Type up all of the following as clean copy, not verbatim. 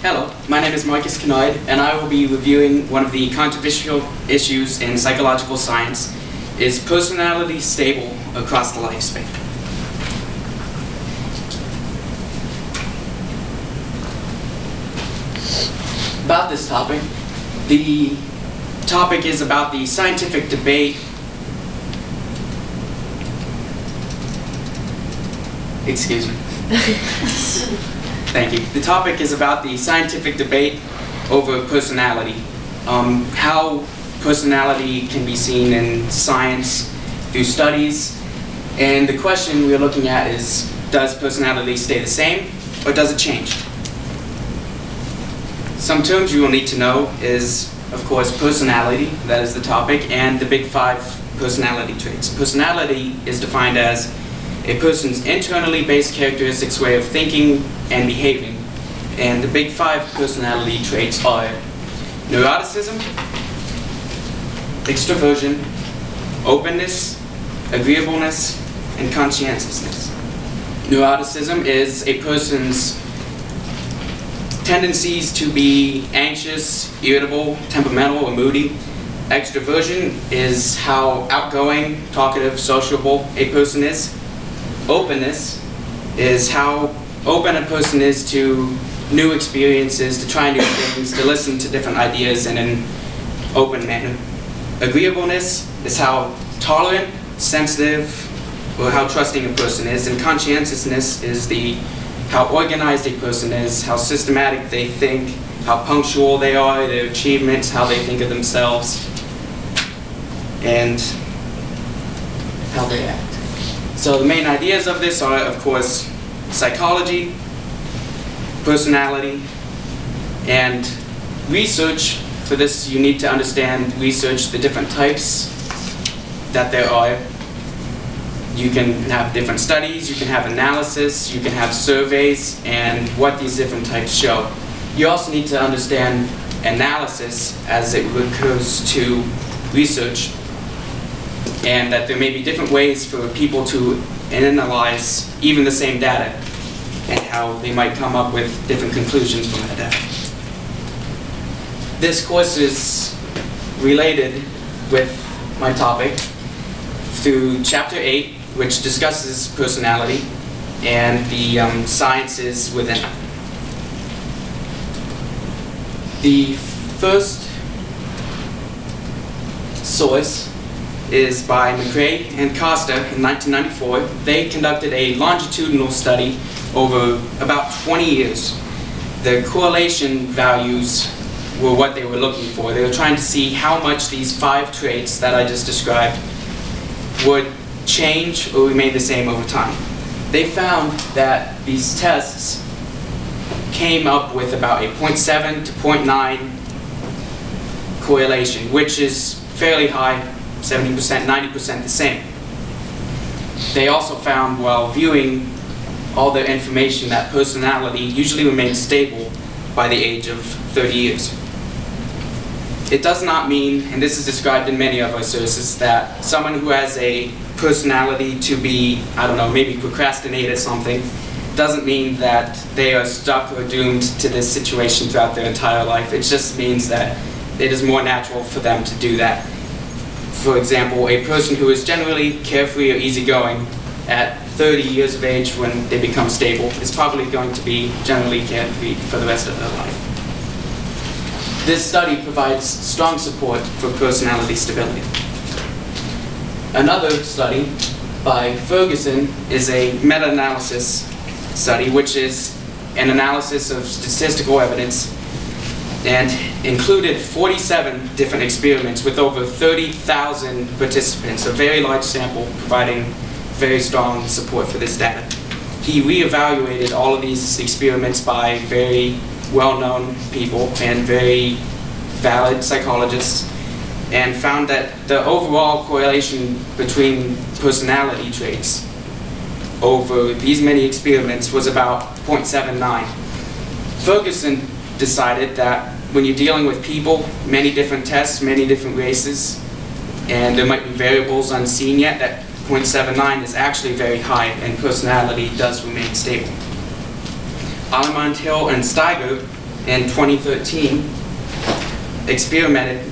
Hello, my name is Marcus Kenoid, and I will be reviewing one of the controversial issues in psychological science. Is personality stable across the lifespan? About this topic, the topic is about the scientific debate. Excuse me. Thank you. The topic is about the scientific debate over personality. How personality can be seen in science through studies. And the question we're looking at is, does personality stay the same or does it change? Some terms you will need to know is, of course, personality, that is the topic, and the big 5 personality traits. Personality is defined as a person's internally based characteristics, way of thinking and behaving. And the big 5 personality traits are neuroticism, extroversion, openness, agreeableness, and conscientiousness. Neuroticism is a person's tendencies to be anxious, irritable, temperamental, or moody. Extroversion is how outgoing, talkative, sociable a person is. Openness is how open a person is to new experiences, to try new things, to listen to different ideas in an open manner. Agreeableness is how tolerant, sensitive, or how trusting a person is. And conscientiousness is how organized a person is, how systematic they think, how punctual they are, their achievements, how they think of themselves, and how they act. So the main ideas of this are, of course, psychology, personality, and research. For this, you need to understand research, the different types that there are. You can have different studies, you can have analysis, you can have surveys, and what these different types show. You also need to understand analysis as it recurs to research, and that there may be different ways for people to analyze even the same data, and how they might come up with different conclusions from that data. This course is related with my topic through Chapter 8, which discusses personality and the sciences within it. The first source is by McRae and Costa in 1994. They conducted a longitudinal study over about 20 years. The correlation values were what they were looking for. They were trying to see how much these 5 traits that I just described would change or remain the same over time. They found that these tests came up with about a 0.7 to 0.9 correlation, which is fairly high, 70%, 90% the same. They also found, while viewing all the information, that personality usually remains stable by the age of 30 years. It does not mean, and this is described in many of our sources, that someone who has a personality to be, I don't know, maybe procrastinate or something, doesn't mean that they are stuck or doomed to this situation throughout their entire life. It just means that it is more natural for them to do that. For example, a person who is generally carefree or easygoing at 30 years of age, when they become stable, is probably going to be generally carefree for the rest of their life. This study provides strong support for personality stability. Another study by Ferguson is a meta-analysis study, which is an analysis of statistical evidence, and included 47 different experiments with over 30,000 participants, a very large sample, providing very strong support for this data. He reevaluated all of these experiments by very well-known people and very valid psychologists, and found that the overall correlation between personality traits over these many experiments was about 0.79. Ferguson decided that when you're dealing with people, many different tests, many different races, and there might be variables unseen yet, that 0.79 is actually very high, and personality does remain stable. Alamont, Hill, and Steiger in 2013 experimented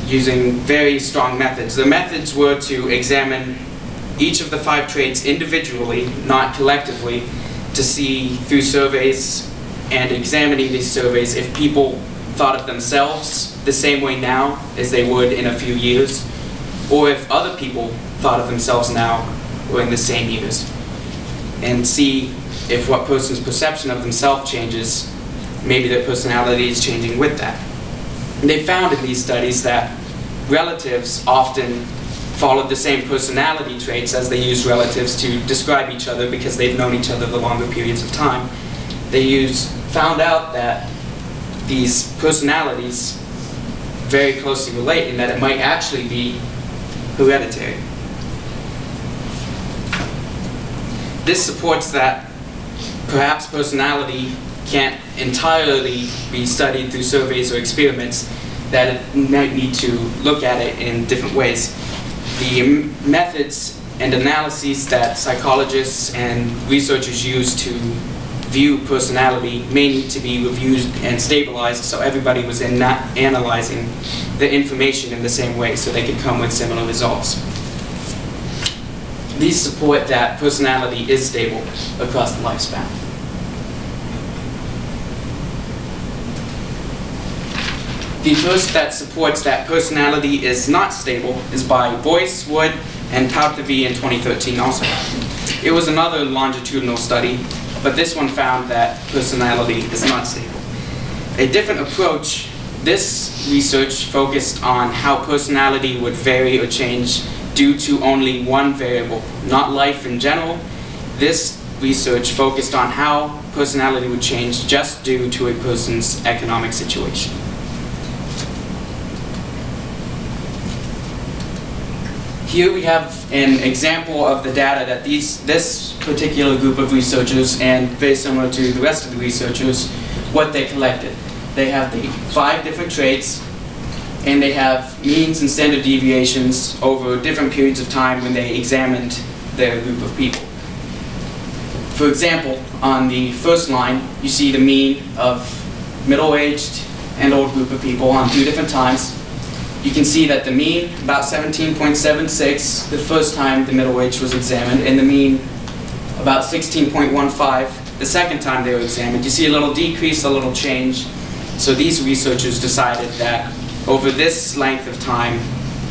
using very strong methods. The methods were to examine each of the 5 traits individually, not collectively, to see through surveys and examining these surveys if people thought of themselves the same way now as they would in a few years, or if other people thought of themselves now or in the same years, and see if what person's perception of themselves changes, maybe their personality is changing with that. And they found in these studies that relatives often followed the same personality traits as they used relatives to describe each other because they've known each other the longer periods of time. They found out that these personalities very closely relate and that it might actually be hereditary. This supports that perhaps personality can't entirely be studied through surveys or experiments, that it might need to look at it in different ways. The methods and analyses that psychologists and researchers use to view personality may need to be reviewed and stabilized so everybody was not analyzing the information in the same way so they could come with similar results. These support that personality is stable across the lifespan. The first that supports that personality is not stable is by Boyce, Wood, and Pautervie in 2013 also. It was another longitudinal study, but this one found that personality is not stable. A different approach, this research focused on how personality would vary or change due to only one variable, not life in general. This research focused on how personality would change just due to a person's economic situation. Here we have an example of the data that this particular group of researchers, and very similar to the rest of the researchers, what they collected. They have the 5 different traits, and they have means and standard deviations over different periods of time when they examined their group of people. For example, on the first line, you see the mean of middle-aged and old group of people on 2 different times. You can see that the mean, about 17.76 the first time the middle age was examined, and the mean, about 16.15 the second time they were examined. You see a little decrease, a little change. So these researchers decided that over this length of time,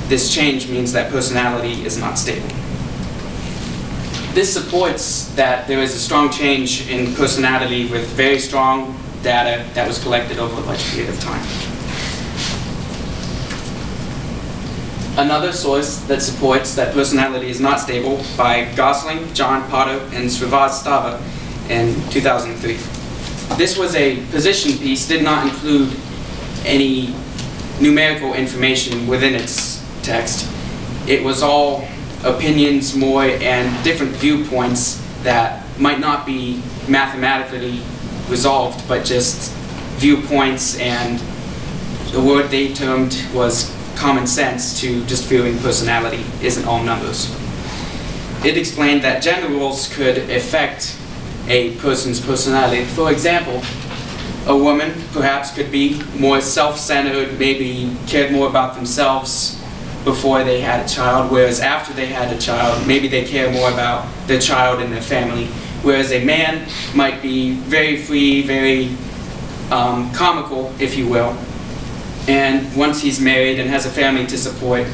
this change means that personality is not stable. This supports that there is a strong change in personality with very strong data that was collected over a large period of time. Another source that supports that personality is not stable by Gosling, John Potter, and Srivastava in 2003. This was a position piece, did not include any numerical information within its text. It was all opinions more and different viewpoints that might not be mathematically resolved, but just viewpoints, and the word they termed was common sense to just viewing personality isn't all numbers. It explained that gender roles could affect a person's personality. For example, a woman perhaps could be more self-centered, maybe cared more about themselves before they had a child, whereas after they had a child, maybe they care more about their child and their family. Whereas a man might be very free, very comical, if you will, and once he's married and has a family to support,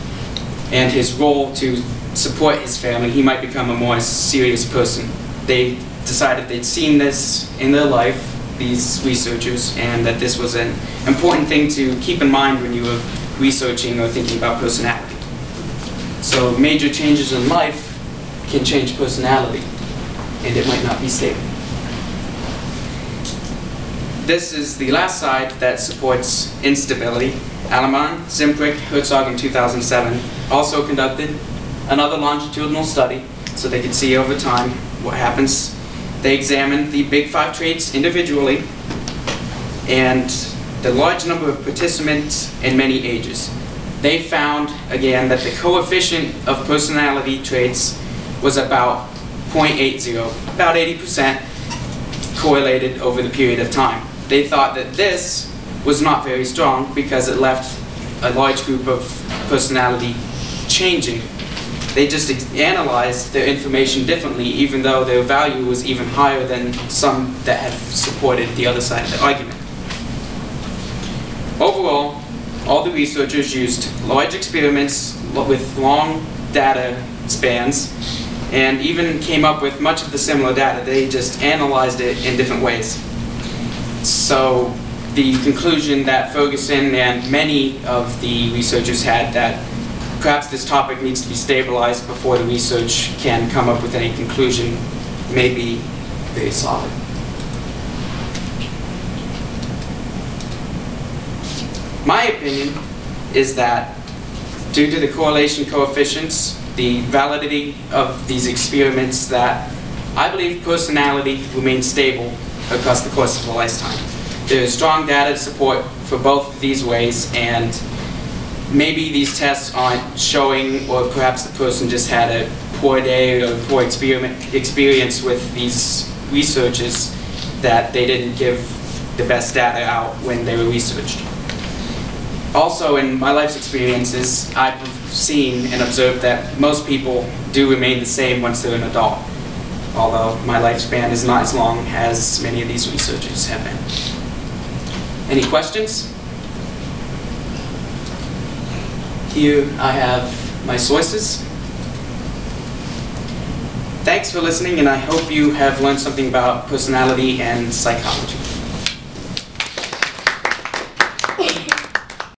and his role to support his family, he might become a more serious person. They decided they'd seen this in their life, these researchers, and that this was an important thing to keep in mind when you were researching or thinking about personality. So major changes in life can change personality, and it might not be stable. This is the last side that supports instability. Aleman, Zimprick, Herzog in 2007 also conducted another longitudinal study so they could see over time what happens. They examined the big 5 traits individually and the large number of participants in many ages. They found, again, that the coefficient of personality traits was about 0.80, about 80% correlated over the period of time. they thought that this was not very strong because it left a large group of personality changing. They just analyzed their information differently, even though their value was even higher than some that had supported the other side of the argument. Overall, all the researchers used large experiments with long data spans and even came up with much of the similar data. They just analyzed it in different ways. So the conclusion that Ferguson and many of the researchers had that perhaps this topic needs to be stabilized before the research can come up with any conclusion may be very solid. My opinion is that due to the correlation coefficients, the validity of these experiments, that I believe personality remains stable across the course of a lifetime. There is strong data support for both of these ways, and maybe these tests aren't showing, or perhaps the person just had a poor day or a poor experience with these researchers, that they didn't give the best data out when they were researched. Also, in my life's experiences, I've seen and observed that most people do remain the same once they're an adult, although my lifespan is not as long as many of these researchers have been. Any questions? Here I have my sources. Thanks for listening, and I hope you have learned something about personality and psychology.